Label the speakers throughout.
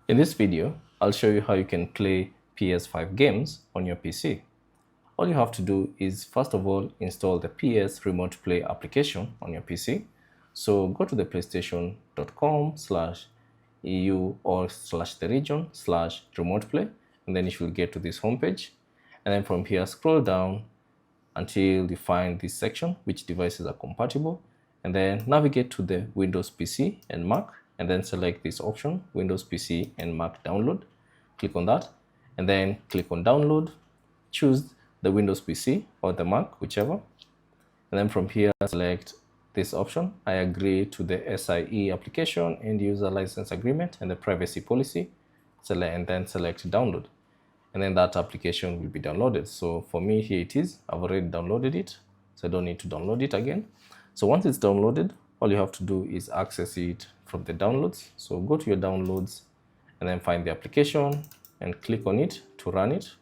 Speaker 1: In this video, I'll show you how you can play PS5 games on your PC. All you have to do is first of all install the PS Remote Play application on your PC. So go to the playstation.com/EU or /the region/remote play, and then you should get to this homepage. And then from here, scroll down until you find this section, which devices are compatible, and then navigate to the Windows PC and Mac, and then select this option, Windows PC and Mac download. Click on that, and then click on download. Choose the Windows PC or the Mac, whichever. And then from here, select this option. I agree to the SIE application and user license agreement and the privacy policy. And then select download. And then that application will be downloaded. So for me, here it is. I've already downloaded it, so I don't need to download it again. So once it's downloaded, all you have to do is access it from the downloads. So go to your downloads and then find the application and click on it to run it.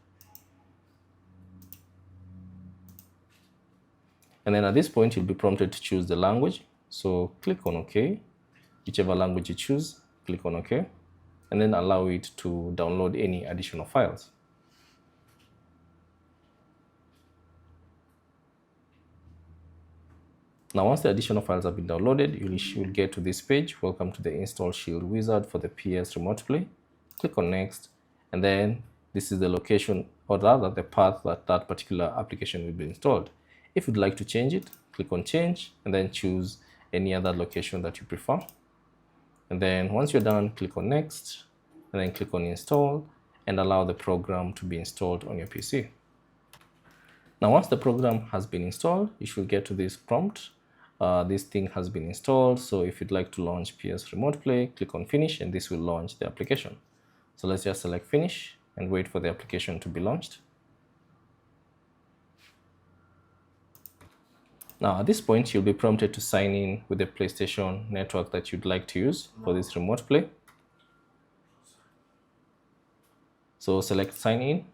Speaker 1: And then at this point, you'll be prompted to choose the language. So click on OK. Whichever language you choose, click on OK. And then allow it to download any additional files. Now, once the additional files have been downloaded, you should get to this page. Welcome to the Install Shield wizard for the PS Remote Play. Click on Next, and then this is the location, or rather the path that that particular application will be installed. If you'd like to change it, click on Change, and then choose any other location that you prefer. And then once you're done, click on Next, and then click on Install, and allow the program to be installed on your PC. Now, once the program has been installed, you should get to this prompt. This thing has been installed, so if you'd like to launch PS Remote Play, click on Finish, and this will launch the application. So let's just select Finish and wait for the application to be launched. Now, at this point, you'll be prompted to sign in with the PlayStation network that you'd like to use for this remote play. So select Sign In,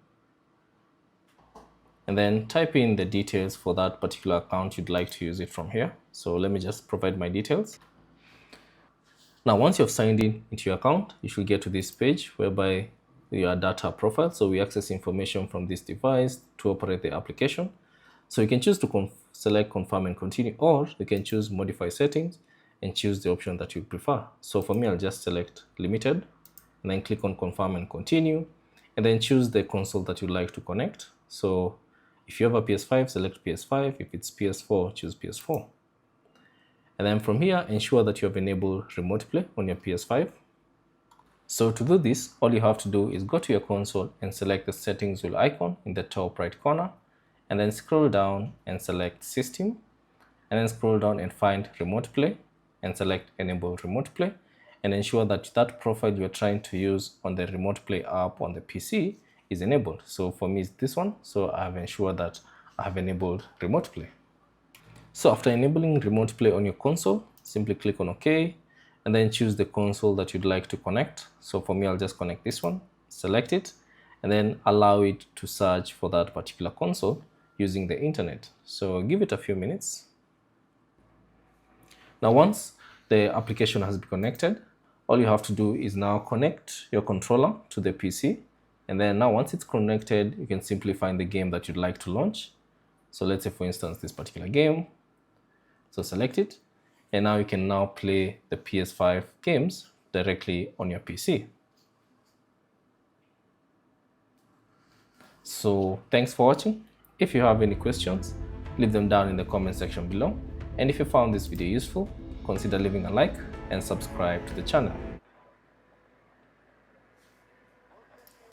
Speaker 1: and then type in the details for that particular account you'd like to use it from here. So let me just provide my details. Now, once you've signed in into your account, you should get to this page whereby your data profile. So we access information from this device to operate the application. So you can choose to select Confirm and Continue, or you can choose Modify Settings and choose the option that you prefer. So for me, I'll just select Limited and then click on Confirm and Continue, and then choose the console that you'd like to connect. So if you have a PS5, select PS5. If it's PS4, choose PS4. And then from here, ensure that you have enabled Remote Play on your PS5. So to do this, all you have to do is go to your console and select the settings wheel icon in the top right corner, and then scroll down and select System, and then scroll down and find Remote Play and select Enable Remote Play, and ensure that that profile you're trying to use on the Remote Play app on the PC is enabled. So for me, it's this one. So I have ensured that I have enabled Remote Play. So after enabling Remote Play on your console, simply click on OK, and then choose the console that you'd like to connect. So for me, I'll just connect this one, select it, and then allow it to search for that particular console using the internet. So give it a few minutes. Now, once the application has been connected, all you have to do is now connect your controller to the PC. And then now once it's connected, you can simply find the game that you'd like to launch. So let's say, for instance, this particular game. So select it. And now you can now play the PS5 games directly on your PC. So thanks for watching. If you have any questions, leave them down in the comment section below. And if you found this video useful, consider leaving a like and subscribe to the channel.